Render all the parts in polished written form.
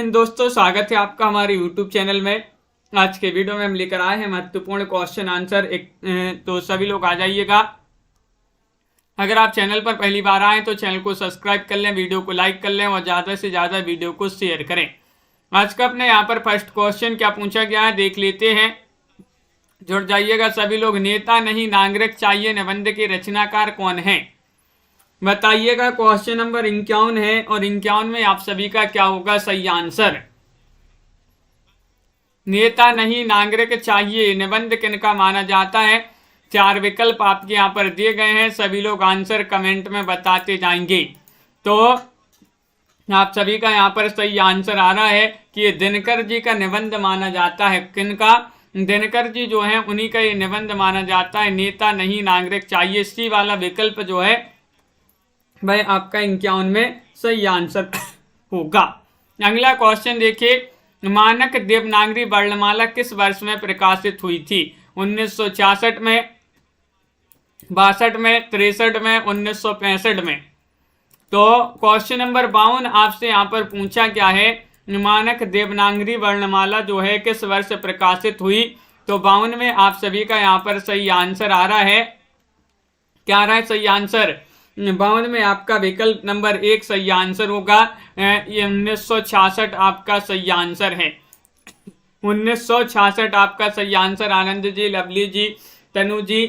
दोस्तों, स्वागत है आपका हमारे YouTube चैनल में। आज के वीडियो में हम लेकर आए हैं महत्वपूर्ण क्वेश्चन आंसर तो सभी लोग आ जाइएगा। अगर आप चैनल पर पहली बार आए तो चैनल को सब्सक्राइब कर लें, वीडियो को लाइक कर लें और ज़्यादा से ज़्यादा वीडियो को शेयर करें। आज का अपने यहाँ पर फर्स्ट क्वेश्चन क्या पूछा गया है देख लेते हैं। जुड़ जाइएगा सभी लोग। नेता नहीं नागरिक चाहिए निबंध के रचनाकार कौन है बताइएगा। क्वेश्चन नंबर 51 है और 51 में आप सभी का क्या होगा सही आंसर। नेता नहीं नागरिक चाहिए निबंध किनका माना जाता है। 4 विकल्प आपके यहाँ पर दिए गए हैं, सभी लोग आंसर कमेंट में बताते जाएंगे। तो आप सभी का यहाँ पर सही आंसर आ रहा है कि ये दिनकर जी का निबंध माना जाता है। किनका? दिनकर जी जो है उन्हीं का ये निबंध माना जाता है। नेता नहीं नागरिक चाहिए, सी वाला विकल्प जो है भाई आपका 51 में सही आंसर होगा। अगला क्वेश्चन देखिए, मानक देवनागरी वर्णमाला किस वर्ष में प्रकाशित हुई थी? 1966 में, 62 में, 63 में, 1965 में। तो क्वेश्चन नंबर 52 आपसे यहाँ पर पूछा क्या है, मानक देवनागरी वर्णमाला जो है किस वर्ष प्रकाशित हुई? तो 52 में आप सभी का यहाँ पर सही आंसर आ रहा है। क्या आ रहा है सही आंसर? 52 में आपका विकल्प नंबर 1 सही आंसर होगा। ये 1966 आपका सही आंसर है। 1966 आपका सही आंसर। आनंद जी, लवली जी, तनु जी,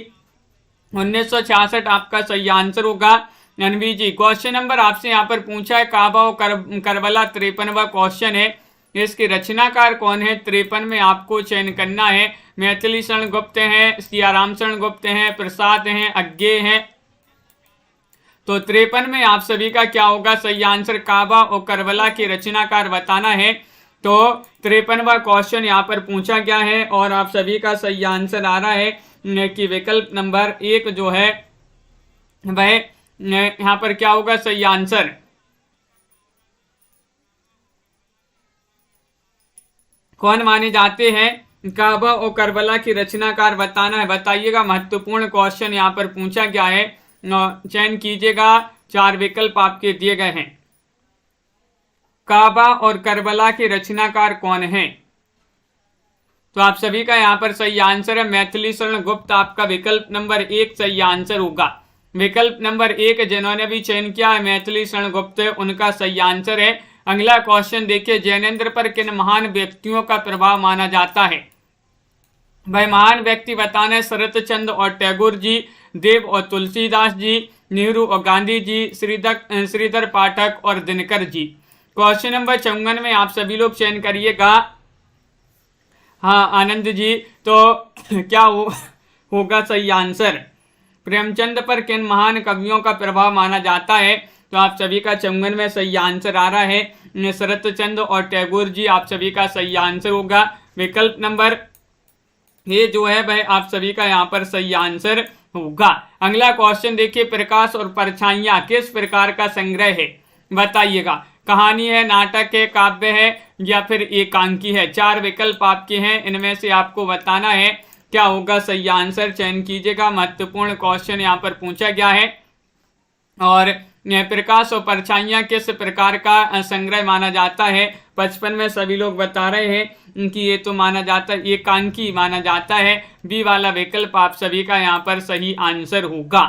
1966 आपका सही आंसर होगा। अनवी जी, क्वेश्चन नंबर आपसे यहाँ पर पूछा है काबा और करबला 53वां क्वेश्चन है। इसके रचनाकार कौन है? 53 में आपको चयन करना है। मैथिली शरण गुप्त हैं, सियाराम शरण गुप्त हैं, प्रसाद हैं, अज्ञे हैं। तो 53 में आप सभी का क्या होगा सही आंसर? काबा और करबला के रचनाकार बताना है। तो 53वां क्वेश्चन यहाँ पर पूछा गया है और आप सभी का सही आंसर आ रहा है कि विकल्प नंबर 1 जो है वह यहाँ पर क्या होगा सही आंसर। कौन माने जाते हैं काबा और करबला की रचनाकार बताना है। बताइएगा, महत्वपूर्ण क्वेश्चन यहाँ पर पूछा गया है। चयन कीजिएगा, 4 विकल्प आपके दिए गए हैं। काबा और करबला के रचनाकार कौन है? तो आप सभी का यहाँ पर सही आंसर है मैथिली शरण गुप्त। आपका विकल्प नंबर 1 सही आंसर होगा। विकल्प नंबर 1 जिन्होंने भी चयन किया है मैथिली शरण गुप्त, उनका सही आंसर है। अगला क्वेश्चन देखिए, जैनेन्द्र पर किन महान व्यक्तियों का प्रभाव माना जाता है? भाई महान व्यक्ति बताना है। शरत चंद्र और टैगोर जी, देव और तुलसीदास जी, नेहरू और गांधी जी, श्रीधर पाठक और दिनकर जी। क्वेश्चन नंबर 54 में आप सभी लोग चयन करिएगा। हाँ आनंद जी, तो क्या होगा सही आंसर? प्रेमचंद पर किन महान कवियों का प्रभाव माना जाता है? तो आप सभी का 54 में सही आंसर आ रहा है शरत चंद्र और टैगोर जी। आप सभी का सही आंसर होगा। विकल्प नंबर ये जो है वह आप सभी का यहाँ पर सही आंसर होगा। अगला क्वेश्चन देखिए, प्रकाश और परछाइयाँ किस प्रकार का संग्रह है? बताइएगा। कहानी है, नाटक है, काव्य है या फिर एकांकी है? 4 विकल्प आपके हैं, इनमें से आपको बताना है क्या होगा सही आंसर। चयन कीजिएगा, महत्वपूर्ण क्वेश्चन यहाँ पर पूछा गया है। और प्रकाश और परछाइयाँ किस प्रकार का संग्रह माना जाता है? 55 में सभी लोग बता रहे हैं कि ये तो माना जाता है एकांकी माना जाता है। बी वाला विकल्प आप सभी का यहाँ पर सही आंसर होगा।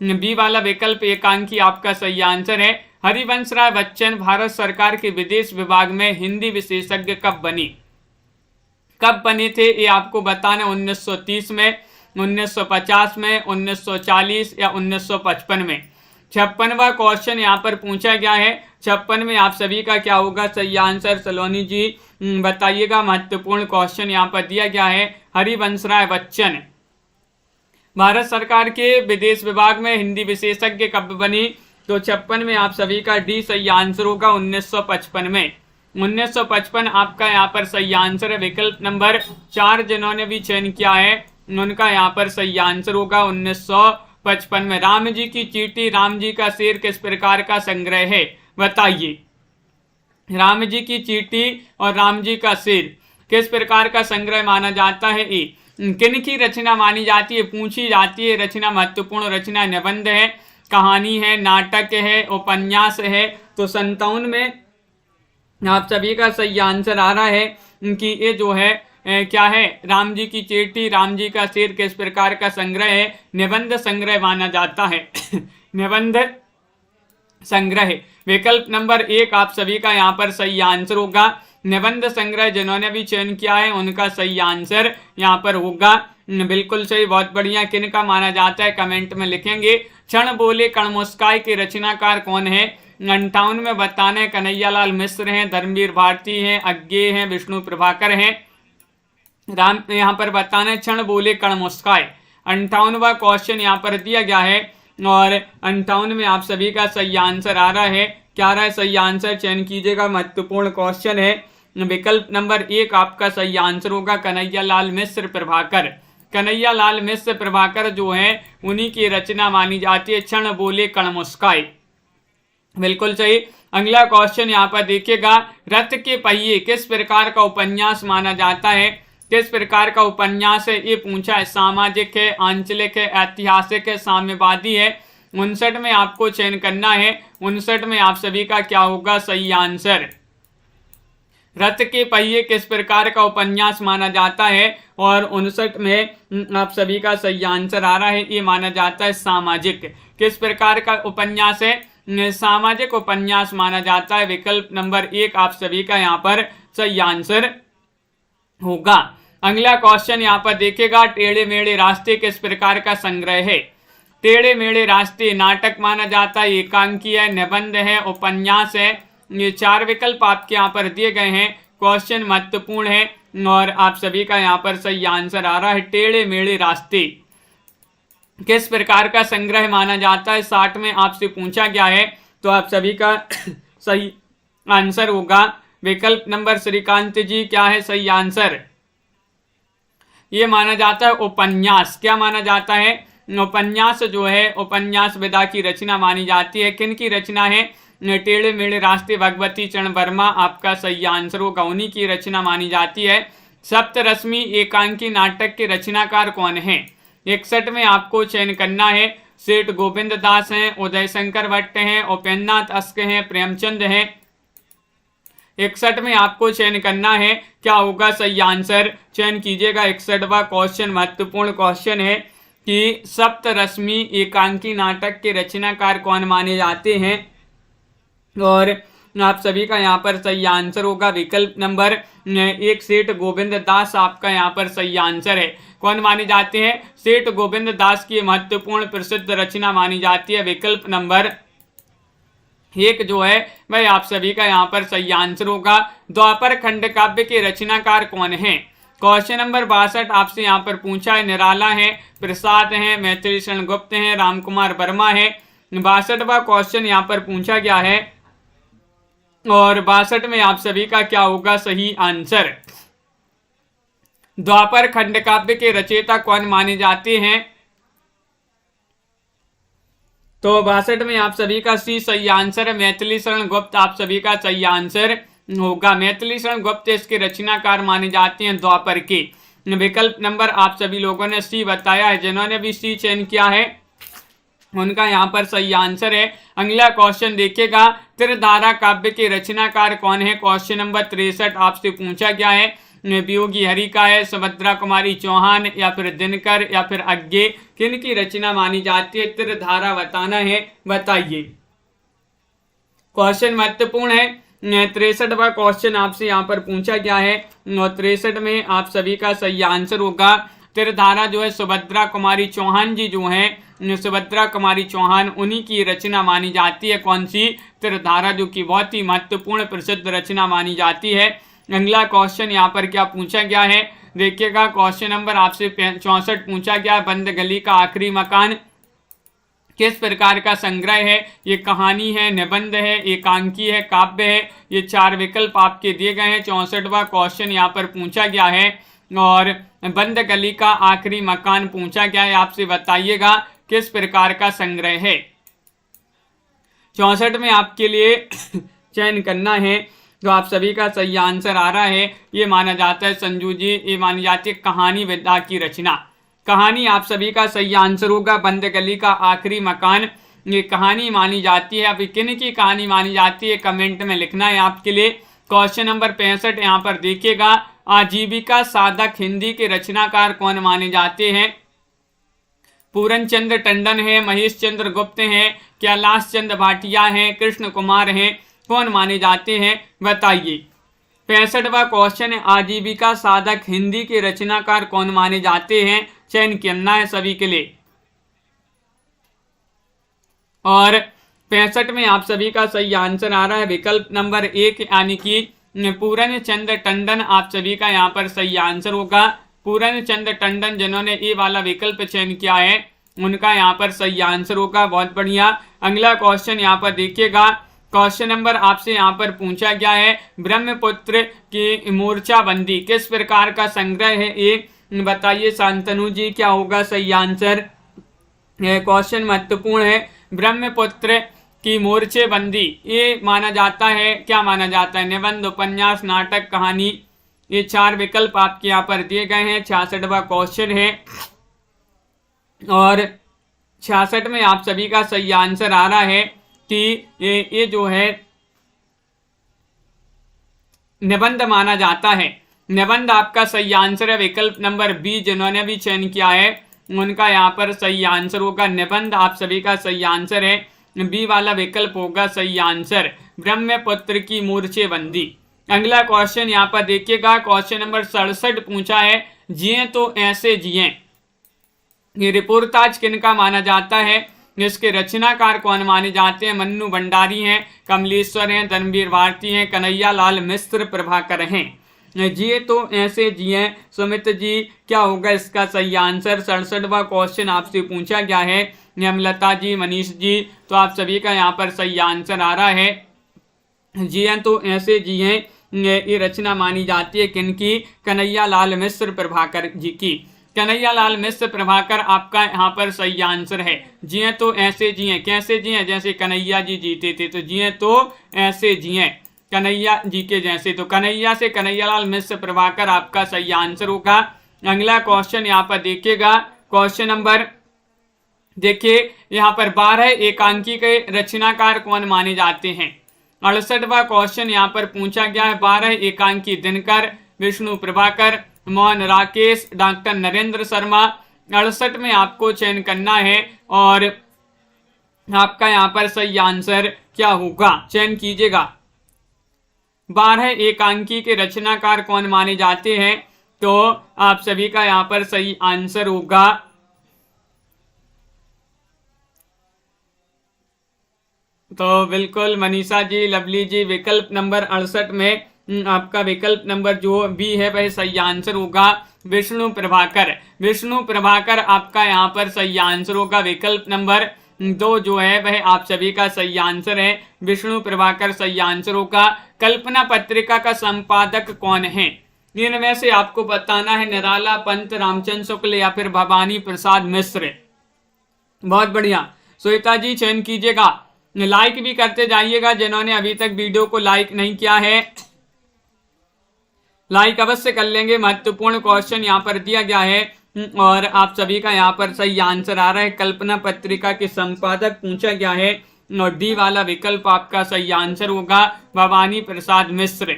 बी वाला विकल्प एकांकी आपका सही आंसर है। हरिवंश राय बच्चन भारत सरकार के विदेश विभाग में हिंदी विशेषज्ञ कब बने थे? ये आपको बताना। 1930 में, 1950 में, 1940 या 1955 में। 56वां क्वेश्चन यहाँ पर पूछा गया है। 56 में आप सभी का क्या होगा सही आंसर? सलोनी जी बताइएगा, महत्वपूर्ण क्वेश्चन यहाँ पर दिया गया है। हरिवंश राय बच्चन भारत सरकार के विदेश विभाग में हिंदी विशेषज्ञ कब बनी? तो 56 में आप सभी का डी सही आंसर होगा। 1955 में। 1955 आपका यहाँ पर सही आंसर है। विकल्प नंबर 4 जिन्होंने भी चयन किया है उनका यहाँ पर सही आंसर होगा 1955 में। राम जी की चींटी, राम जी का शेर किस प्रकार का संग्रह है? बताइए। राम जी की चींटी और राम जी का शेर किस प्रकार का संग्रह माना जाता है? किन की रचना मानी जाती है? पूछी जाती है रचना। महत्वपूर्ण रचना निबंध है, कहानी है, नाटक है, उपन्यास है। तो 57 में आप सभी का सही आंसर आ रहा है कि ये जो है क्या है, राम जी की चेटी, राम जी का शेर किस प्रकार का संग्रह है, निबंध संग्रह माना जाता है। निबंध संग्रह। विकल्प नंबर 1 आप सभी का यहाँ पर सही आंसर होगा। निबंध संग्रह जिन्होंने भी चयन किया है उनका सही आंसर यहाँ पर होगा। बिल्कुल सही, बहुत बढ़िया। किन का माना जाता है कमेंट में लिखेंगे। क्षण बोले कण मुस्काए के रचनाकार कौन है? 58 में बताना है कन्हैयालाल मिश्र हैं, धर्मवीर भारती हैं, अज्ञे हैं, विष्णु प्रभाकर हैं। राम यहाँ पर बताना है क्षण बोले कण मुस्काए। 58वां क्वेश्चन यहाँ पर दिया गया है और 58 में आप सभी का सही आंसर आ रहा है। क्या रहा है सही आंसर? चयन कीजिएगा, महत्वपूर्ण क्वेश्चन है। विकल्प नंबर 1 आपका सही आंसर होगा कन्हैयालाल मिश्र प्रभाकर। कन्हैयालाल मिश्र प्रभाकर जो है उन्हीं की रचना मानी जाती है क्षण बोले कण मुस्काए। बिल्कुल सही। अगला क्वेश्चन यहाँ पर देखिएगा, रथ के पहिए किस प्रकार का उपन्यास माना जाता है? किस प्रकार का उपन्यास है ये पूछा है। सामाजिक है, आंचलिक है, ऐतिहासिक है, साम्यवादी है। 59 में आपको चयन करना है। 59 में आप सभी का क्या होगा सही आंसर? रथ के पहिए किस प्रकार का उपन्यास माना जाता है और 59 में आप सभी का सही आंसर आ रहा है, ये माना जाता है सामाजिक। किस प्रकार का उपन्यास है? सामाजिक उपन्यास माना जाता है। विकल्प नंबर 1 आप सभी का यहाँ पर सही आंसर होगा। अगला क्वेश्चन यहाँ पर देखेगा, टेढ़े मेढ़े रास्ते किस प्रकार का संग्रह है? टेढ़े मेढ़े रास्ते नाटक माना जाता है, एकांकी है, निबंध है, उपन्यास है। ये 4 विकल्प आपके यहाँ पर दिए गए हैं। क्वेश्चन महत्वपूर्ण है और आप सभी का यहाँ पर सही आंसर आ रहा है टेढ़े मेढ़े रास्ते किस प्रकार का संग्रह माना जाता है। 60 में आपसे पूछा गया है तो आप सभी का सही आंसर होगा विकल्प नंबर, श्रीकांत जी क्या है सही आंसर? ये माना जाता है उपन्यास। क्या माना जाता है? उपन्यास जो है उपन्यास विधा की रचना मानी जाती है। किन की रचना है? टेढ़े मेढ़े रास्ते भगवती चरण वर्मा आपका सही आंसर होगा, उन्हीं की रचना मानी जाती है। सप्तरश्मि एकांकी नाटक के रचनाकार कौन है? 61 में आपको चयन करना है। सेठ गोविंद दास हैं, उदय शंकर भट्ट हैं, उपेन्द्रनाथ अस्क हैं, प्रेमचंद हैं। 61 में आपको चयन करना है। क्या होगा सही आंसर? चयन कीजिएगा। 61वां क्वेश्चन महत्वपूर्ण क्वेश्चन है कि सप्तरश्मि एकांकी नाटक के रचनाकार कौन माने जाते हैं और आप सभी का यहाँ पर सही आंसर होगा विकल्प नंबर 1 सेठ गोविंद दास आपका यहाँ पर सही आंसर है। कौन माने जाते हैं? सेठ गोविंद दास की महत्वपूर्ण प्रसिद्ध रचना मानी जाती है। विकल्प नंबर 1 जो है वह आप सभी का यहाँ पर सही आंसर होगा। द्वापर खंड काव्य के रचनाकार कौन है? क्वेश्चन नंबर 62 आपसे यहाँ पर पूछा है। निराला है, प्रसाद है, मैथिली शरण गुप्त है, रामकुमार वर्मा है। 62वां क्वेश्चन यहाँ पर पूछा गया है और 62 में आप सभी का क्या होगा सही आंसर? द्वापर खंड काव्य के रचयिता कौन माने जाते हैं? तो 62 में आप सभी का सही आंसर है मैथिली शरण गुप्त आप सभी का सही आंसर होगा। मैथिली शरण गुप्त इसके रचनाकार माने जाते हैं द्वापर के। विकल्प नंबर आप सभी लोगों ने सी बताया है। जिन्होंने भी सी चयन किया है उनका यहाँ पर सही आंसर है। अगला क्वेश्चन देखिएगा, त्रिधारा काव्य के रचनाकार कौन है? क्वेश्चन नंबर 63 आपसे पूछा गया है। वियोगी हरि का है, सुभद्रा कुमारी चौहान या फिर दिनकर या फिर अज्ञे, किन की रचना मानी जाती है? त्रिधारा बताना है, बताइए। क्वेश्चन महत्वपूर्ण है। 63वां क्वेश्चन आपसे यहाँ पर पूछा गया है और 63 में आप सभी का सही आंसर होगा त्रिधारा जो है सुभद्रा कुमारी चौहान जी जो हैं, सुभद्रा कुमारी चौहान उन्हीं की रचना मानी जाती है। कौन सी? त्रिधारा, जो कि बहुत ही महत्वपूर्ण प्रसिद्ध रचना मानी जाती है। अगला क्वेश्चन यहाँ पर क्या पूछा गया है देखिएगा। क्वेश्चन नंबर आपसे 64 पूछा गया, बंद गली का आखिरी मकान किस प्रकार का संग्रह है? ये कहानी है, निबंध है, एकांकी है, काव्य है। ये 4 विकल्प आपके दिए गए हैं। 64वां क्वेश्चन यहाँ पर पूछा गया है और बंद गली का आखिरी मकान पूछा गया है। आपसे बताइएगा किस प्रकार का संग्रह है। 64 में आपके लिए चयन करना है जो आप सभी का सही आंसर आ रहा है। ये माना जाता है संजू जी, ये मानी जाती है कहानी विधा की रचना। कहानी आप सभी का सही आंसर होगा। बंद गली का आखिरी मकान ये कहानी मानी जाती है। अभी किन की कहानी मानी जाती है कमेंट में लिखना है आपके लिए। क्वेश्चन नंबर 65 यहाँ पर देखिएगा, आजीविका साधक हिंदी के रचनाकार कौन माने जाते हैं? पूरन चंद्र टंडन है, महेश चंद्र गुप्त हैं, कैलाश चंद्र भाटिया हैं, कृष्ण कुमार हैं, कौन माने जाते हैं बताइए। 65वां क्वेश्चन है, आजीविका साधक हिंदी के रचनाकार कौन माने जाते हैं? चयन करना है सभी के लिए। और 65 में आप सभी का सही आंसर आ रहा है विकल्प नंबर 1 यानी कि पूरन चंद्र टंडन आप सभी का यहाँ पर सही आंसर होगा। पूरन चंद्र टंडन जिन्होंने ए वाला विकल्प चयन किया है उनका यहाँ पर सही आंसर होगा। बहुत बढ़िया। अगला क्वेश्चन यहाँ पर देखिएगा, क्वेश्चन नंबर आपसे यहाँ पर पूछा गया है, ब्रह्मपुत्र की मोर्चाबंदी किस प्रकार का संग्रह है? एक बताइए शांतनु जी, क्या होगा सही आंसर? क्वेश्चन महत्वपूर्ण है। ब्रह्मपुत्र की मोर्चेबंदी ये माना जाता है, क्या माना जाता है? निबंध, उपन्यास, नाटक, कहानी। ये 4 विकल्प आपके यहाँ पर दिए गए हैं। 66वां क्वेश्चन है और 66 में आप सभी का सही आंसर आ रहा है कि ये जो है निबंध माना जाता है। निबंध आपका सही आंसर है। विकल्प नंबर बी जिन्होंने भी चयन किया है उनका यहाँ पर सही आंसर होगा। निबंध आप सभी का सही आंसर है। बी वाला विकल्प होगा सही आंसर, ब्रह्मपुत्र की मोर्चेबंदी। अगला क्वेश्चन यहाँ पर देखिएगा, क्वेश्चन नंबर 67 पूछा है, जिए तो ऐसे जिए। ये रिपोर्टाज किनका माना जाता है? इसके रचनाकार कौन माने जाते हैं? मन्नू भंडारी हैं, कमलेश्वर हैं, धर्मवीर भारती हैं, कन्हैया लाल मिश्र, प्रभाकर हैं। जिए तो ऐसे जिए, सुमित जी क्या होगा इसका सही आंसर? 67वां क्वेश्चन आपसे पूछा गया है। हेमलता जी, मनीष जी, तो आप सभी का यहाँ पर सही आंसर आ रहा है। जिए तो ऐसे जिए ये रचना मानी जाती है किनकी? कन्हैया लाल मिश्र, प्रभाकर जी की। कन्हैया लाल मिश्र, प्रभाकर आपका यहाँ पर सही आंसर है। जिए तो ऐसे जिए, कैसे जिए? जैसे कन्हैया जी जीते थे, तो जिए तो ऐसे जिए कन्हैया जी के जैसे। तो कन्हैया से कन्हैया लाल मिश्र, प्रभाकर आपका सही आंसर होगा। अगला क्वेश्चन यहाँ पर देखिएगा, क्वेश्चन नंबर देखिए यहाँ पर 12 एकांकी के रचनाकार कौन माने जाते हैं? 68वां क्वेश्चन यहाँ पर पूछा गया है। 12 एकांकी दिनकर, विष्णु प्रभाकर, मोहन राकेश, डॉक्टर नरेंद्र शर्मा। 68 में आपको चयन करना है और आपका यहाँ पर सही आंसर क्या होगा? चयन कीजिएगा। 12 एकांकी के रचनाकार कौन माने जाते हैं? तो आप सभी का यहाँ पर सही आंसर होगा तो बिल्कुल मनीषा जी, लवली जी, विकल्प नंबर 68 में आपका विकल्प नंबर जो बी है वह सही आंसर होगा, विष्णु प्रभाकर। विष्णु प्रभाकर आपका यहाँ पर सही आंसर होगा। विकल्प नंबर 2 जो है वह आप सभी का सही आंसर है, विष्णु प्रभाकर सही आंसर होगा। कल्पना पत्रिका का संपादक कौन है? इनमें से आपको बताना है, निराला पंत, रामचंद्र शुक्ल या फिर भवानी प्रसाद मिश्र। बहुत बढ़िया। श्वेता जी चयन कीजिएगा, लाइक भी करते जाइएगा। जिन्होंने अभी तक वीडियो को लाइक नहीं किया है लाइक अवश्य कर लेंगे। महत्वपूर्ण क्वेश्चन यहाँ पर दिया गया है और आप सभी का यहाँ पर सही आंसर आ रहा है। कल्पना पत्रिका के संपादक पूछा गया है और डी वाला विकल्प आपका सही आंसर होगा, भवानी प्रसाद मिश्र।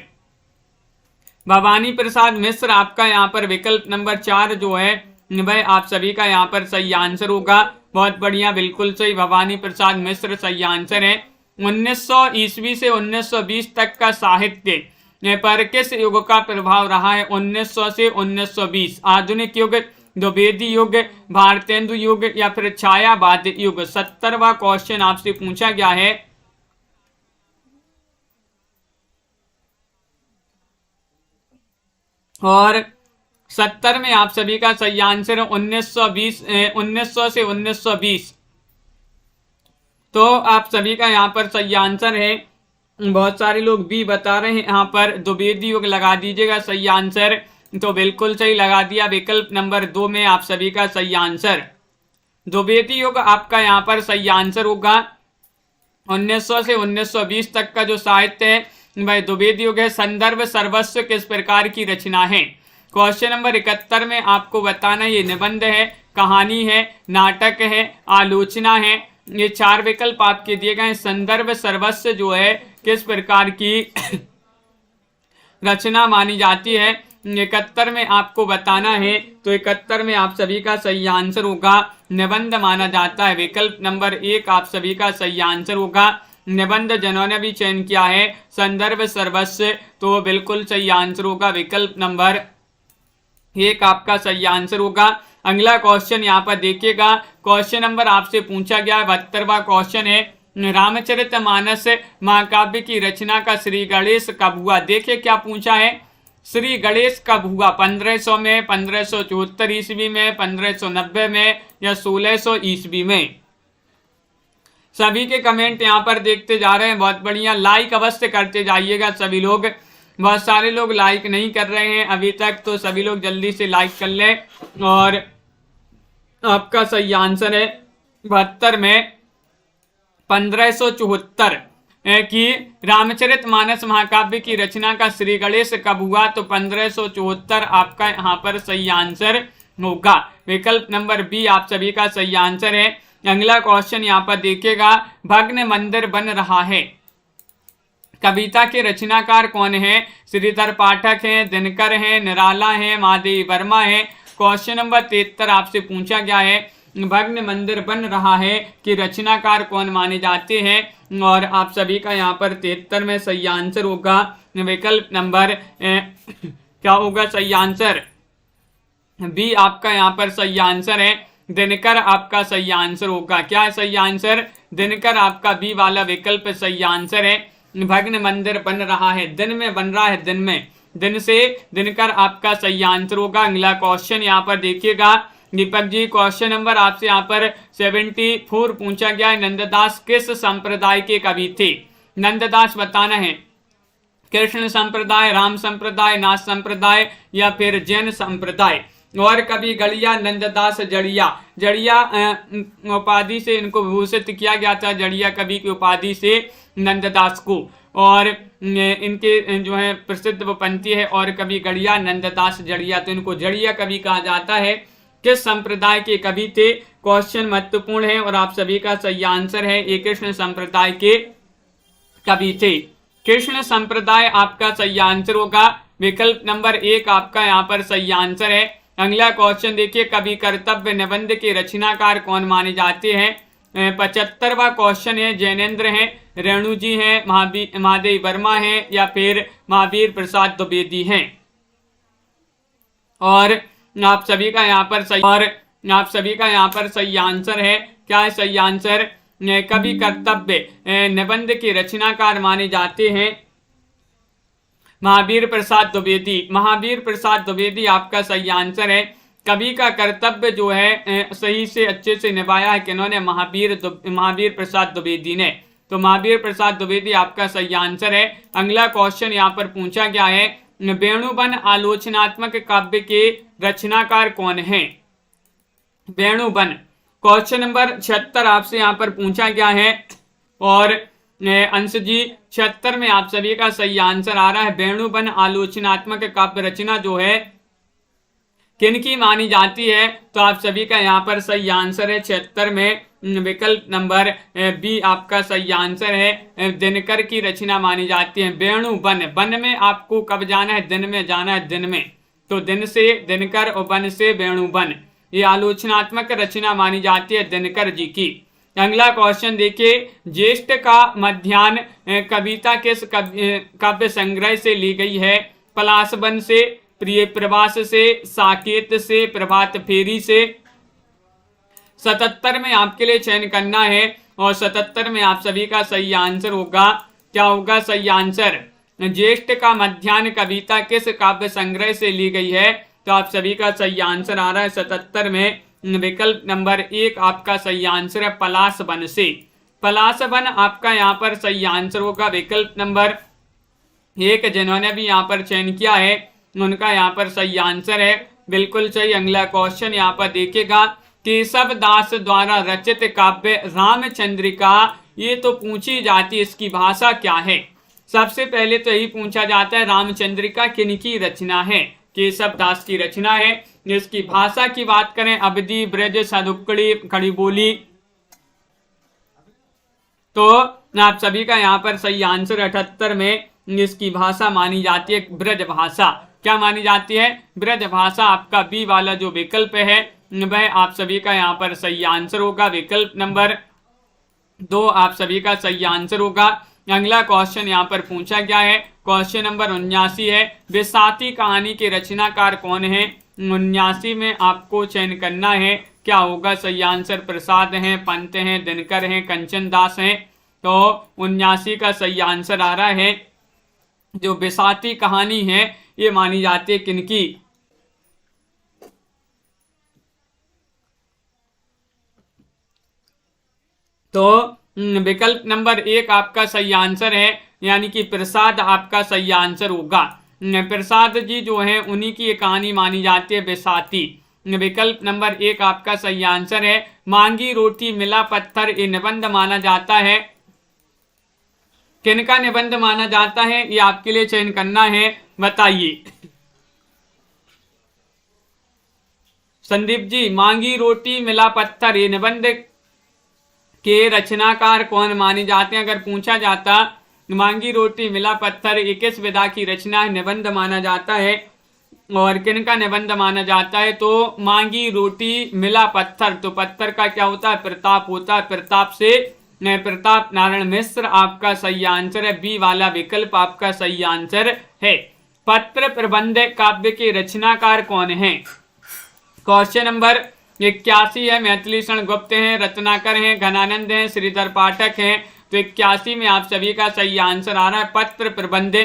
भवानी प्रसाद मिश्र आपका यहाँ पर विकल्प नंबर 4 जो है वह आप सभी का यहाँ पर सही आंसर होगा। बहुत बढ़िया, बिल्कुल सही, भवानी प्रसाद मिश्र सही आंसर है। 1900 ईस्वी से 1920 तक का साहित्य पर किस युग का प्रभाव रहा है? 1900 से 1920, आधुनिक युग, द्विवेदी युग, भारतेंदु युग या फिर छायावाद युग। 70वां क्वेश्चन आपसे पूछा गया है और 70 में आप सभी का सही आंसर है 1900 से 1920। तो आप सभी का यहाँ पर सही आंसर है। बहुत सारे लोग भी बता रहे हैं यहाँ पर द्विवेदी युग लगा दीजिएगा सही आंसर, तो बिल्कुल सही लगा दिया। विकल्प नंबर 2 में आप सभी का सही आंसर द्विवेदी युग आपका यहाँ पर सही आंसर होगा। 1900 से 1920 तक का जो साहित्य है वह द्विवेदी युग है। संदर्भ सर्वस्व किस प्रकार की रचना है? क्वेश्चन नंबर 71 में आपको बताना, ये निबंध है, कहानी है, नाटक है, आलोचना है। ये 4 विकल्प आपके दिए गए हैं। संदर्भ सर्वस्व जो है किस प्रकार की रचना मानी जाती है। 71 में आपको बताना है, तो 71 में आप सभी का सही आंसर होगा निबंध माना जाता है। विकल्प नंबर 1 आप सभी का सही आंसर होगा निबंध। जिन्होंने भी चयन किया है संदर्भ सर्वस्व, तो बिल्कुल सही आंसर होगा विकल्प नंबर 1 आपका सही आंसर होगा। अगला क्वेश्चन यहाँ पर देखिएगा, क्वेश्चन नंबर आपसे पूछा गया 72वां क्वेश्चन है, रामचरितमानस महाकाव्य की रचना का श्री गणेश कब हुआ। देखिए क्या पूछा है, श्री गणेश कब हुआ, 1500 में, 1574 ईस्वी में, 1590 में या 1600 ईस्वी में। सभी के कमेंट यहाँ पर देखते जा रहे हैं, बहुत बढ़िया। लाइक अवश्य करते जाइएगा सभी लोग, बहुत सारे लोग लाइक नहीं कर रहे हैं अभी तक, तो सभी लोग जल्दी से लाइक कर लें। और आपका सही आंसर है 72 में 1574 की रामचरितमानस महाकाव्य की रचना का श्री गणेश कब हुआ, तो 1574 आपका यहाँ पर सही आंसर होगा। विकल्प नंबर बी आप सभी का सही आंसर है। अगला क्वेश्चन यहाँ पर देखिएगा, भग्न मंदिर बन रहा है कविता के रचनाकार कौन है। श्रीधर पाठक हैं, दिनकर हैं, निराला हैं, महादेवी वर्मा है। क्वेश्चन नंबर 73 आपसे पूछा गया है, भग्न मंदिर बन रहा है कि रचनाकार कौन माने जाते हैं, और आप सभी का यहाँ पर 73 में सही आंसर होगा विकल्प नंबर क्या होगा सही आंसर, बी आपका यहाँ पर सही आंसर है। दिनकर आपका सही आंसर होगा। क्या है सही आंसर, दिनकर आपका बी वाला विकल्प सही आंसर है। भग्न मंदिर बन रहा है, दिन में बन रहा है, दिन में, दिन से दिनकर आपका सही आंसर होगा। अगला क्वेश्चन यहाँ पर देखिएगा दीपक जी, क्वेश्चन नंबर आपसे यहाँ पर 74 पूछा गया है, नंददास किस संप्रदाय के कवि थे। नंददास बताना है, कृष्ण संप्रदाय, राम संप्रदाय, नाथ संप्रदाय या फिर जैन संप्रदाय। और कवि गड़िया नंददास जड़िया, जड़िया उपाधि से इनको विभूषित किया गया था, जड़िया कवि की उपाधि से नंददास को। और इनके जो है प्रसिद्ध पंक्ति है, और कवि गड़िया नंददास जड़िया, तो इनको जड़िया कवि कहा जाता है। किस संप्रदाय के कवि थे, क्वेश्चन महत्वपूर्ण है और आप सभी का सही आंसर है ये कृष्ण संप्रदाय के कवि थे। कृष्ण संप्रदाय आपका सही आंसर होगा। विकल्प नंबर 1 आपका यहाँ पर सही आंसर है। अगला क्वेश्चन देखिए, कवि कर्तव्य निबंध के रचनाकार कौन माने जाते हैं। 75वां क्वेश्चन है, जैनेन्द्र हैं, रेणु जी हैं, महादेवी वर्मा हैं या फिर महावीर प्रसाद द्विवेदी हैं। और आप सभी का यहाँ पर सही आंसर है। क्या है सही आंसर, कवि कर्तव्य निबंध के रचनाकार माने जाते हैं महावीर प्रसाद द्विवेदी। महावीर प्रसाद द्विवेदी आपका सही आंसर है। कवि का कर्तव्य जो है सही से अच्छे से निभाया है किन्होंने, महावीर प्रसाद द्विवेदी ने। तो महावीर प्रसाद द्विवेदी आपका सही आंसर है। अगला क्वेश्चन यहाँ पर पूछा गया है, वेणुवन आलोचनात्मक काव्य के रचनाकार कौन है। वेणुवन क्वेश्चन नंबर 76 आपसे यहाँ पर पूछा गया है, और अंश जी 76 में आप सभी का सही आंसर आ रहा है। वेणुवन आलोचनात्मक काव्य रचना जो है किनकी मानी जाती है, तो आप सभी का यहाँ पर सही आंसर है 76 में विकल्प नंबर बी आपका सही आंसर है। दिनकर की रचना मानी जाती है। वेणुवन, वन में आपको कब जाना है, दिन में जाना है, दिन में, तो दिन से दिनकर और वन से वेणुवन, ये आलोचनात्मक रचना मानी जाती है दिनकर जी की। अगला क्वेश्चन देखिए, ज्येष्ठ का मध्याह्न कविता किस काव्य संग्रह से ली गई है। पलाशवन से, प्रिय प्रवास से, साकेत से, प्रभात फेरी से। 77 में आपके लिए चयन करना है, और 77 में आप सभी का सही आंसर होगा। क्या होगा सही आंसर, ज्येष्ठ का मध्याह्न कविता किस काव्य संग्रह से ली गई है, तो आप सभी का सही आंसर आ रहा है 77 में विकल्प नंबर 1 आपका सही आंसर है पलाशवन से। पलाशवन आपका यहाँ पर सही आंसर होगा। विकल्प नंबर 1 जिन्होंने भी यहाँ पर चयन किया है उनका यहाँ पर सही आंसर है, बिल्कुल सही। अगला क्वेश्चन यहाँ पर देखिएगा, केशव दास द्वारा रचित काव्य रामचंद्रिका, ये तो पूछी जाती है, इसकी भाषा क्या है। सबसे पहले तो यही पूछा जाता है रामचंद्रिका किनकी रचना है, केशव दास की रचना है। इसकी भाषा की बात करें, अवधी, ब्रज, सदुक्कड़ी, खड़ी बोली, तो आप सभी का यहाँ पर सही आंसर 78 में इसकी भाषा मानी जाती है ब्रज भाषा। क्या मानी जाती है? ब्रज भाषा। आपका बी वाला जो विकल्प है वह आप सभी का यहाँ पर सही आंसर होगा। विकल्प नंबर 2 आप सभी का सही आंसर होगा। अगला क्वेश्चन यहाँ पर पूछा गया है, क्वेश्चन नंबर 79 है, बेसाती कहानी के रचनाकार कौन है? 79 में आपको चयन करना है, क्या होगा सही आंसर? प्रसाद हैं, पंत हैं, दिनकर हैं, कंचन दास हैं। तो 79 का सही आंसर आ रहा है। जो बेसाती कहानी है ये मानी जाती है किनकी? तो विकल्प नंबर 1 आपका सही आंसर है, यानी कि प्रसाद आपका सही आंसर होगा। प्रसाद जी जो है उन्हीं की ये कहानी मानी जाती है बेसाती। विकल्प नंबर 1 आपका सही आंसर है। मांगी रोटी मिला पत्थर ये निबंध माना जाता है, किनका निबंध माना जाता है? ये आपके लिए चयन करना है, बताइए संदीप जी। मांगी रोटी मिला पत्थर ये निबंध के रचनाकार कौन माने जाते हैं? अगर पूछा जाता मांगी रोटी मिला पत्थर ये किस विधा की रचना है, निबंध माना जाता है और किनका निबंध माना जाता है? तो मांगी रोटी मिला पत्थर, तो पत्थर का क्या होता है? प्रताप होता है। प्रताप से प्रताप नारायण मिश्र आपका सही आंसर है। बी वाला विकल्प आपका सही आंसर है। पत्र प्रबंध काव्य के रचनाकार कौन है? क्वेश्चन नंबर 81 है, मैथिली शरण गुप्त हैं, रत्नाकर हैं, घनानंद हैं, श्रीधर पाठक हैं। तो 81 में आप सभी का सही आंसर आ रहा है। पत्र प्रबंध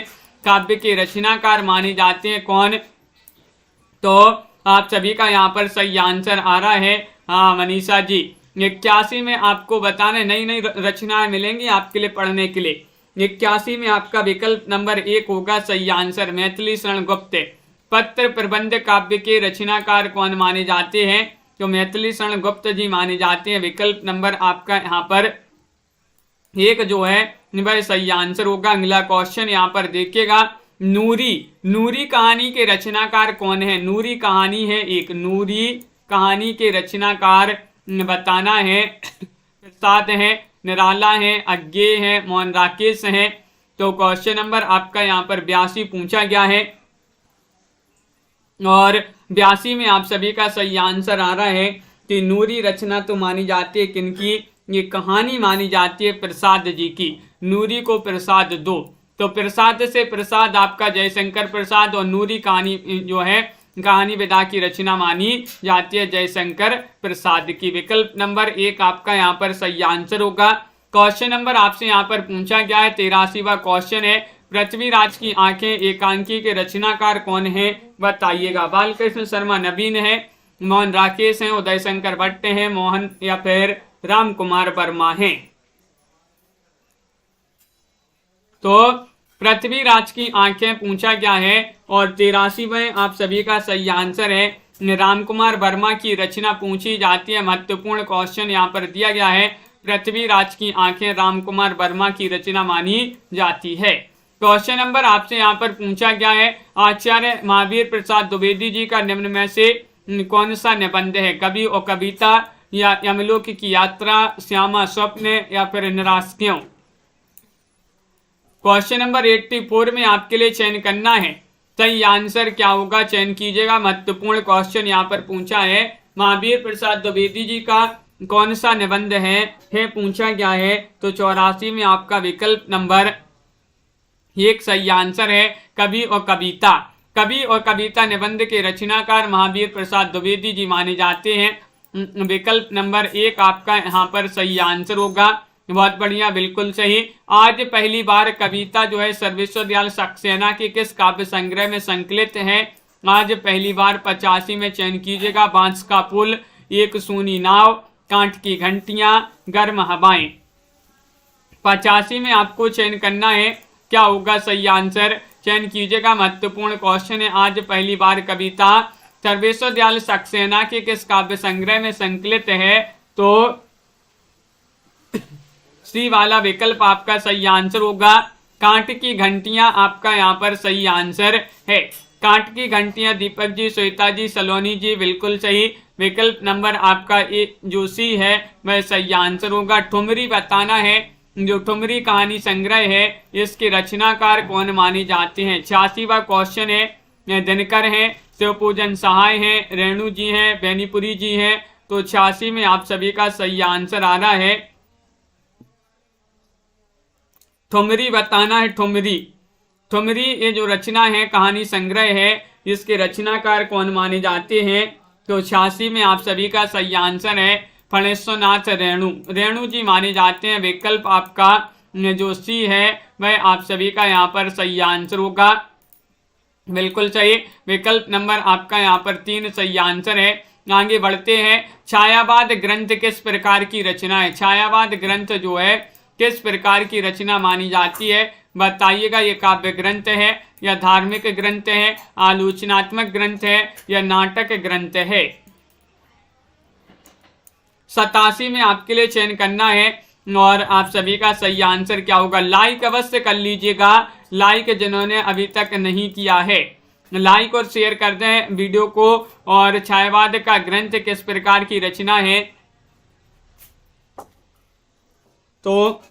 काव्य के रचनाकार माने जाते हैं कौन? तो आप सभी का यहाँ पर सही आंसर आ रहा है हाँ मनीषा जी। 81 में आपको बताने नई नई रचनाएं मिलेंगी आपके लिए पढ़ने के लिए। 81 में आपका विकल्प नंबर 1 होगा सही आंसर, मैथिली शरण गुप्त। पत्र प्रबंध काव्य के रचनाकार कौन माने जाते हैं? तो मैथिली शरण गुप्त जी माने जाते हैं। विकल्प नंबर आपका यहाँ पर 1 जो है वह सही आंसर होगा। अगला क्वेश्चन यहाँ पर देखिएगा, नूरी कहानी के रचनाकार कौन है? नूरी कहानी है एक, नूरी कहानी के रचनाकार बताना है। प्रसाद है, निराला है, अज्ञेय है, मोहन राकेश है। तो क्वेश्चन नंबर आपका यहाँ पर 82 पूछा गया है और 82 में आप सभी का सही आंसर आ रहा है कि नूरी रचना तो मानी जाती है किनकी? ये कहानी मानी जाती है प्रसाद जी की। नूरी को प्रसाद दो, तो प्रसाद से प्रसाद आपका जयशंकर प्रसाद और नूरी कहानी जो है कहानी विधा की रचना मानी जाती है जयशंकर प्रसाद की। विकल्प नंबर 1 आपका यहाँ पर सही आंसर होगा। क्वेश्चन नंबर आपसे यहाँ पर पूछा गया है 83वां क्वेश्चन है, पृथ्वीराज की आंखें एकांकी के रचनाकार कौन है? बताइएगा। बालकृष्ण शर्मा नवीन है, मोहन राकेश हैं, उदय शंकर भट्ट हैं, मोहन या फिर राम कुमार वर्मा हैं। तो पृथ्वीराज की आंखें पूछा गया है और 83 में आप सभी का सही आंसर है। राम कुमार वर्मा की रचना पूछी जाती है। महत्वपूर्ण क्वेश्चन यहाँ पर दिया गया है, पृथ्वीराज की आंखें राम कुमार वर्मा की रचना मानी जाती है। क्वेश्चन नंबर आपसे यहाँ पर पूछा गया है, आचार्य महावीर प्रसाद द्विवेदी जी का निम्न में से कौन सा निबंध है? कवि और कविता या यमलोक की यात्रा, श्यामा स्वप्न या फिर निराश क्यों? क्वेश्चन नंबर 84 में आपके लिए चयन करना है, सही आंसर क्या होगा चयन कीजिएगा। महत्वपूर्ण क्वेश्चन यहाँ पर पूछा है, महावीर प्रसाद द्विवेदी जी का कौन सा निबंध है पूछा गया है। तो 84 में आपका विकल्प नंबर 1 सही आंसर है, कवि और कविता। कवि और कविता निबंध के रचनाकार महावीर प्रसाद द्विवेदी जी माने जाते हैं। विकल्प नंबर 1 आपका यहाँ पर सही आंसर होगा। बहुत बढ़िया, बिल्कुल सही। आज पहली बार कविता जो है सर्वविश्वविद्यालय सक्सेना के किस काव्य संग्रह में संकलित है? आज पहली बार 85 में चयन कीजिएगा। बांस का पुल, एक सूनी नाव, कांट की घंटियां, गर्म हवाएं। 85 में आपको चयन करना है, क्या होगा सही आंसर चयन कीजिएगा। महत्वपूर्ण क्वेश्चन है, आज पहली बार कविता सर्वविश्वविद्यालय सक्सेना के किस काव्य संग्रह में संकलित है? तो सी वाला विकल्प आपका सही आंसर होगा। कांट की घंटियां आपका यहाँ पर सही आंसर है। कांट की घंटियां दीपक जी, श्वेता जी, सलोनी जी, बिल्कुल सही। विकल्प नंबर आपका जो सी है वह सही आंसर होगा। ठुमरी बताना है जो ठुमरी कहानी संग्रह है इसके रचनाकार कौन माने जाते हैं। 86वां क्वेश्चन है, दिनकर हैं, शिवपूजन सहाय हैं, रेणु जी हैं, बेनीपुरी जी हैं। तो 86 में आप सभी का सही आंसर आ रहा है ठुमरी बताना है। ठुमरी ये जो रचना है कहानी संग्रह है इसके रचनाकार कौन माने जाते हैं। तो 86 में आप सभी का सही आंसर है फणेश्वरनाथ रेणु जी माने जाते हैं। विकल्प आपका जो सी है वह आप सभी का यहाँ पर सही आंसर होगा, बिल्कुल सही। विकल्प नंबर आपका यहाँ पर 3 सही आंसर है। आगे बढ़ते हैं, छायावाद ग्रंथ किस प्रकार की रचना है। छायावाद ग्रंथ जो है किस प्रकार की रचना मानी जाती है बताइएगा। ये काव्य ग्रंथ है या धार्मिक ग्रंथ है, आलोचनात्मक ग्रंथ है या नाटक ग्रंथ है। 87 में आपके लिए चयन करना है और आप सभी का सही आंसर क्या होगा। लाइक अवश्य कर लीजिएगा, लाइक जिन्होंने अभी तक नहीं किया है लाइक और शेयर कर दें वीडियो को। और छायावाद का ग्रंथ किस प्रकार की रचना है तो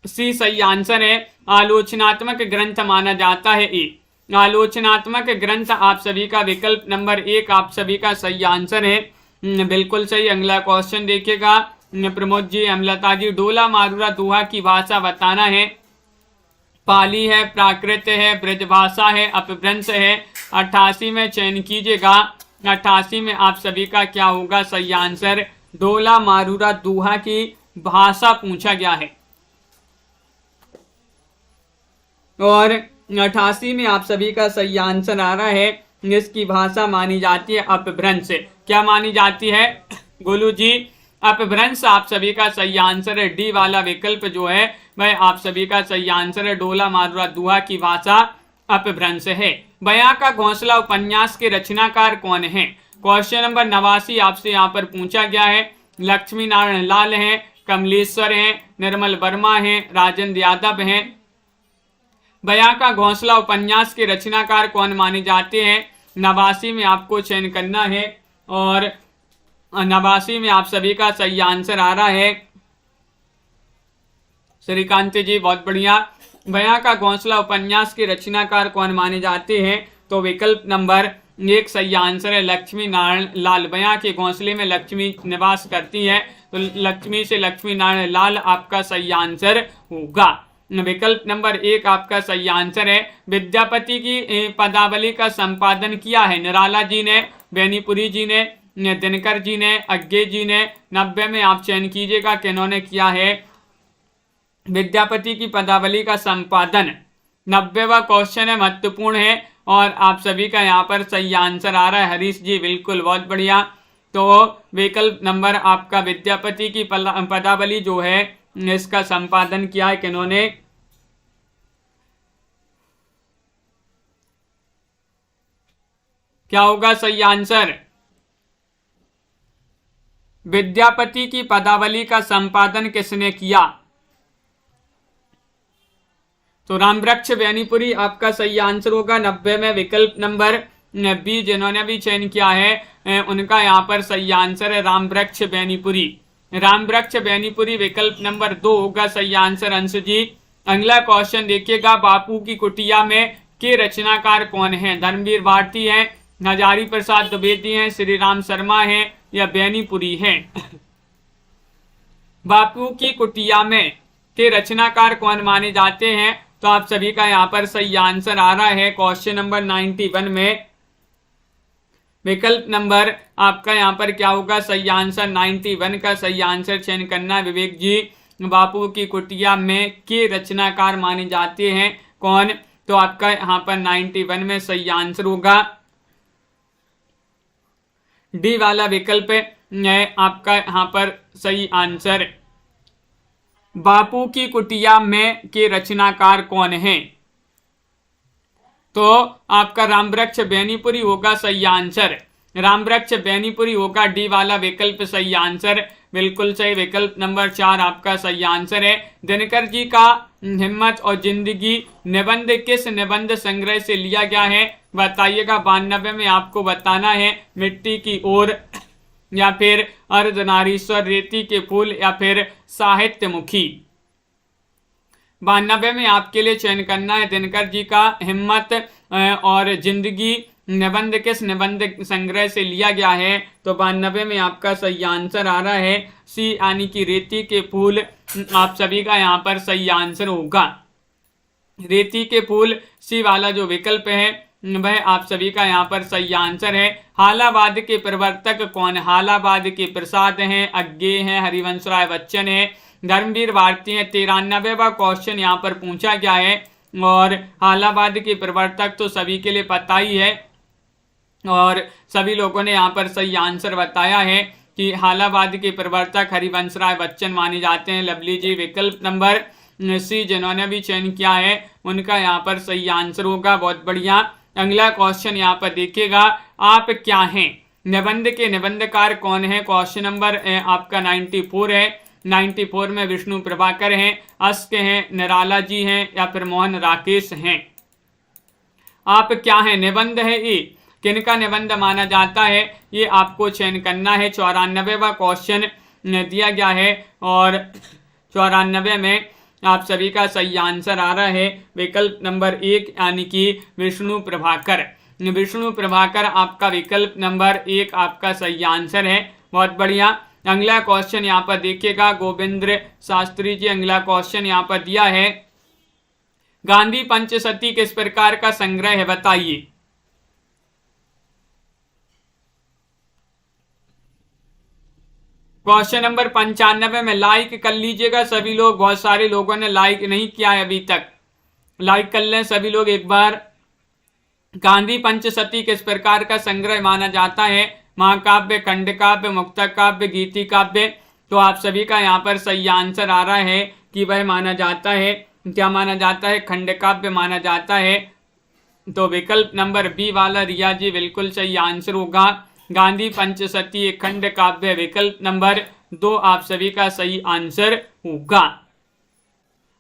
सी सही आंसर है। आलोचनात्मक ग्रंथ माना जाता है ए। आलोचनात्मक ग्रंथ आप सभी का विकल्प नंबर 1 आप सभी का सही आंसर है, बिल्कुल सही। अगला क्वेश्चन देखिएगा, प्रमोद जी, अमलता जी, डोला मारूरा दोहा की भाषा बताना है। पाली है, प्राकृत है, ब्रजभाषा है, अपभ्रंश है। 88 में चयन कीजिएगा। 88 में आप सभी का क्या होगा सही आंसर। डोला मारूरा दोहा की भाषा पूछा गया है और 88 में आप सभी का सही आंसर आ रहा है इसकी भाषा मानी जाती है अपभ्रंश। क्या मानी जाती है गोलू जी। अपभ्रंश आप सभी का सही आंसर है। डी वाला विकल्प जो है वह आप सभी का सही आंसर है। डोला मारूरा दोहा की भाषा अपभ्रंश है। बयां का घोंसला उपन्यास के रचनाकार कौन है। क्वेश्चन नंबर 89 आपसे यहाँ पर पूछा गया है। लक्ष्मी नारायण लाल हैं, कमलेश्वर हैं, निर्मल वर्मा हैं, राजेंद्र यादव हैं। बयां का घोंसला उपन्यास के रचनाकार कौन माने जाते हैं। 89 में आपको चयन करना है और 89 में आप सभी का सही आंसर आ रहा है श्रीकांत जी, बहुत बढ़िया। बयां का घोंसला उपन्यास के रचनाकार कौन माने जाते हैं तो विकल्प नंबर 1 सही आंसर है लक्ष्मी नारायण लाल। बयां के घोंसले में लक्ष्मी निवास करती है तो लक्ष्मी से लक्ष्मी नारायण लाल आपका सही आंसर होगा। विकल्प नंबर 1 आपका सही आंसर है। विद्यापति की पदावली का संपादन किया है निराला जी ने, बेनीपुरी जी ने, दिनकर जी ने, अज्ञे जी ने। 90 में आप चयन कीजिएगा किन्होंने किया है विद्यापति की पदावली का संपादन। 90वां क्वेश्चन है, महत्वपूर्ण है और आप सभी का यहाँ पर सही आंसर आ रहा है हरीश जी, बिल्कुल बहुत बढ़िया। तो विकल्प नंबर आपका विद्यापति की पदावली जो है इसका संपादन किया है किन्होंने। क्या होगा सही आंसर। विद्यापति की पदावली का संपादन किसने किया तो रामवृक्ष बेनीपुरी आपका सही आंसर होगा। 90 में विकल्प नंबर बी जिन्होंने भी चयन किया है उनका यहाँ पर सही आंसर है रामवृक्ष बेनीपुरी। रामवृक्ष बेनीपुरी विकल्प नंबर 2 होगा सही आंसर अंशु जी। अगला क्वेश्चन देखिएगा, बापू की कुटिया में के रचनाकार कौन है। धर्मवीर भारती हैं, हजारी प्रसाद द्विवेदी हैं, श्री राम शर्मा हैं या बेनीपुरी हैं। बापू की कुटिया में के रचनाकार कौन माने जाते हैं तो आप सभी का यहाँ पर सही आंसर आ रहा है क्वेश्चन नंबर 91 में। विकल्प नंबर आपका यहाँ पर क्या होगा सही आंसर। 91 का सही आंसर चयन करना है विवेक जी। बापू की कुटिया में के रचनाकार माने जाते हैं कौन तो आपका यहाँ पर 91 में सही आंसर होगा डी वाला विकल्प है आपका यहाँ पर सही आंसर। बापू की कुटिया में के रचनाकार कौन है तो आपका रामवृक्ष बेनीपुरी होगा सही आंसर। रामवृक्ष बेनीपुरी होगा डी वाला विकल्प सही आंसर, बिल्कुल सही। विकल्प नंबर 4 आपका सही आंसर है। दिनकर जी का हिम्मत और जिंदगी निबंध किस निबंध संग्रह से लिया गया है बताइएगा। 92 में आपको बताना है मिट्टी की ओर। या फिर अर्धनारीश्वर, रेती के फूल या फिर साहित्यमुखी। 92 में आपके लिए चयन करना है दिनकर जी का हिम्मत और जिंदगी निबंध किस निबंध संग्रह से लिया गया है। तो 92 में आपका सही आंसर आ रहा है सी, यानी कि रेती के फूल आप सभी का यहाँ पर सही आंसर होगा। रेती के फूल सी वाला जो विकल्प है वह आप सभी का यहाँ पर सही आंसर है। हालावाद के प्रवर्तक कौन? हालावाद के प्रसाद हैं, अज्ञे हैं, हरिवंश राय बच्चन है, धर्मवीर भारती है। 93वां क्वेश्चन यहाँ पर पूछा गया है और हालावाद के प्रवर्तक तो सभी के लिए पता ही है और सभी लोगों ने यहाँ पर सही आंसर बताया है कि हालावाद के प्रवर्तक हरिवंश राय बच्चन माने जाते हैं। लवली जी विकल्प नंबर सी जिन्होंने भी चयन किया है उनका यहाँ पर सही आंसर होगा। बहुत बढ़िया। अगला क्वेश्चन यहाँ पर देखिएगा, आप क्या हैं? निबंध के निबंधकार कौन है? क्वेश्चन नंबर आपका 94 है। 94 में विष्णु प्रभाकर हैं, अस्क हैं, निराला जी हैं या फिर मोहन राकेश हैं। आप क्या हैं? निबंध है ये, किनका निबंध माना जाता है ये आपको चयन करना है। 94वां क्वेश्चन दिया गया है और 94 में आप सभी का सही आंसर आ रहा है विकल्प नंबर 1, यानी कि विष्णु प्रभाकर। विष्णु प्रभाकर आपका विकल्प नंबर 1 आपका सही आंसर है। बहुत बढ़िया। अगला क्वेश्चन यहाँ पर देखिएगा, गोविंद्र शास्त्री जी अगला क्वेश्चन यहाँ पर दिया है, गांधी पंचशती किस प्रकार का संग्रह है बताइए। क्वेश्चन नंबर 95 में लाइक कर लीजिएगा सभी लोग, बहुत सारे लोगों ने लाइक नहीं किया है अभी तक, लाइक कर लें सभी लोग एक बार। गांधी पंचशती किस प्रकार का संग्रह माना जाता है? महाकाव्य, खंड काव्य, मुक्तक काव्य, गीति काव्य। तो आप सभी का यहाँ पर सही आंसर आ रहा है कि वह माना जाता है, क्या माना जाता है? खंड काव्य माना जाता है। तो विकल्प नंबर बी वाला रिया जी बिल्कुल सही आंसर होगा। गांधी पंचशती एक खंड काव्य, विकल्प नंबर 2 आप सभी का सही आंसर होगा।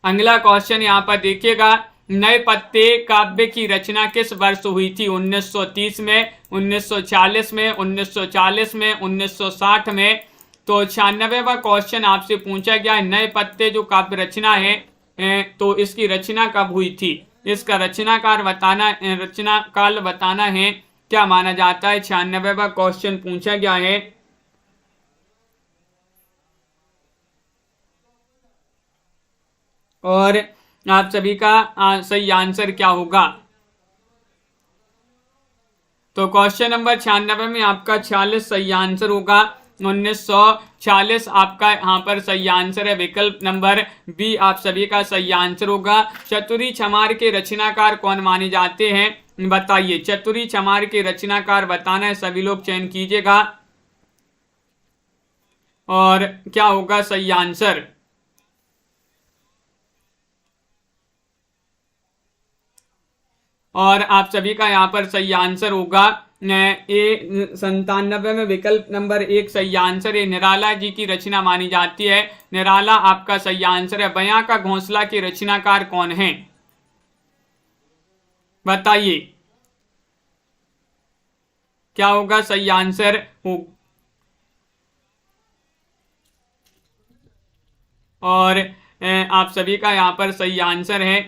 अगला क्वेश्चन यहाँ पर देखिएगा, नए पत्ते काव्य की रचना किस वर्ष हुई थी? 1930 में, 1940 में, 1940 में, 1960 में। तो 96वां क्वेश्चन आपसे पूछा गया है, नए पत्ते जो काव्य रचना है तो इसकी रचना कब हुई थी? इसका रचनाकार बताना, रचना काल बताना है, क्या माना जाता है? 96वां क्वेश्चन पूछा गया है। और आप सभी का सही आंसर क्या होगा? तो क्वेश्चन नंबर 96 में आपका 46 सही आंसर होगा। 1946 आपका यहाँ पर सही आंसर है, विकल्प नंबर बी आप सभी का सही आंसर होगा। चतुरी छमार के रचनाकार कौन माने जाते हैं बताइए। चतुरी छमार के रचनाकार बताना है, सभी लोग चयन कीजिएगा और क्या होगा सही आंसर। और आप सभी का यहाँ पर सही आंसर होगा ए 97 में विकल्प नंबर 1 सही आंसर है। निराला जी की रचना मानी जाती है, निराला आपका सही आंसर है। बयां का घोंसला के रचनाकार कौन है बताइए, क्या होगा सही आंसर हो। और आप सभी का यहाँ पर सही आंसर है।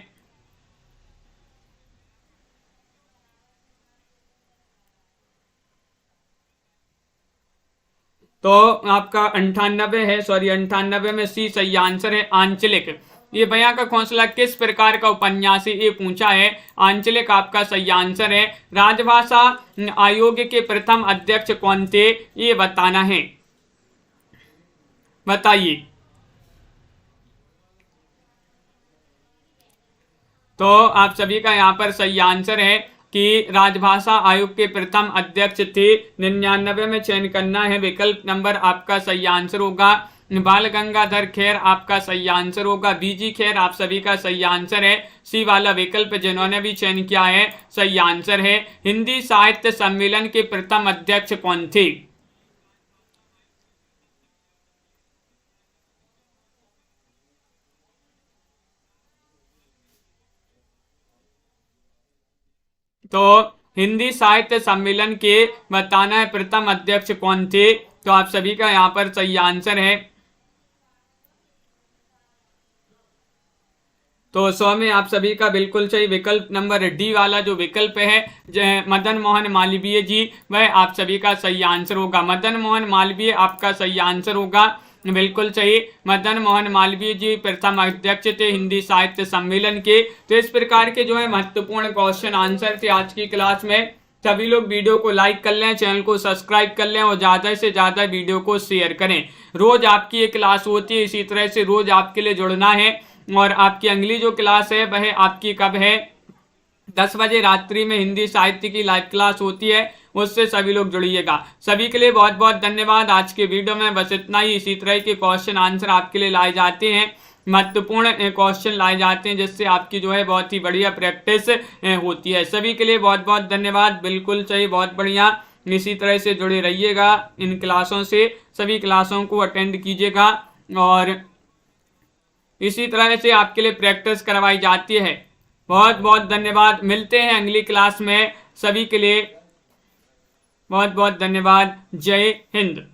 तो आपका 98 है, सॉरी 98 में सी सही आंसर है, आंचलिक। ये बयां का घोंसला किस प्रकार का उपन्यास है ये पूछा है। आंचलिक आपका सही आंसर है। राजभाषा आयोग के प्रथम अध्यक्ष कौन थे ये बताना है, बताइए। तो आप सभी का यहाँ पर सही आंसर है कि राजभाषा आयोग के प्रथम अध्यक्ष थे। 99 में चयन करना है, विकल्प नंबर आपका सही आंसर होगा। बाल गंगाधर खेर आपका सही आंसर होगा। बीजी खेर आप सभी का सही आंसर है। सी वाला विकल्प जिन्होंने भी चयन किया है सही आंसर है। हिंदी साहित्य सम्मेलन के प्रथम अध्यक्ष कौन थे? तो हिंदी साहित्य सम्मेलन के बताना है प्रथम अध्यक्ष कौन थे। तो आप सभी का यहाँ पर सही आंसर है। तो 100 में आप सभी का बिल्कुल सही विकल्प नंबर डी वाला जो विकल्प है मदन मोहन मालवीय जी, वह आप सभी का सही आंसर होगा। मदन मोहन मालवीय आपका सही आंसर होगा, बिल्कुल सही। मदन मोहन मालवीय जी प्रथम अध्यक्ष थे हिंदी साहित्य सम्मेलन के। तो इस प्रकार के जो है महत्वपूर्ण क्वेश्चन आंसर थे आज की क्लास में। सभी लोग वीडियो को लाइक कर लें, चैनल को सब्सक्राइब कर लें और ज़्यादा से ज़्यादा वीडियो को शेयर करें। रोज आपकी ये क्लास होती है, इसी तरह से रोज आपके लिए जुड़ना है। और आपकी अगली जो क्लास है वह आपकी कब है, 10 बजे रात्रि में हिंदी साहित्य की लाइव क्लास होती है, उससे सभी लोग जुड़िएगा। सभी के लिए बहुत बहुत धन्यवाद। आज के वीडियो में बस इतना ही। इसी तरह के क्वेश्चन आंसर आपके लिए लाए जाते हैं, महत्वपूर्ण क्वेश्चन लाए जाते हैं, जिससे आपकी जो है बहुत ही बढ़िया प्रैक्टिस होती है। सभी के लिए बहुत बहुत धन्यवाद। बिल्कुल सही, बहुत बढ़िया। इसी तरह से जुड़े रहिएगा इन क्लासों से, सभी क्लासों को अटेंड कीजिएगा और इसी तरह से आपके लिए प्रैक्टिस करवाई जाती है। बहुत बहुत धन्यवाद। मिलते हैं अगली क्लास में। सभी के लिए बहुत बहुत धन्यवाद। जय हिंद।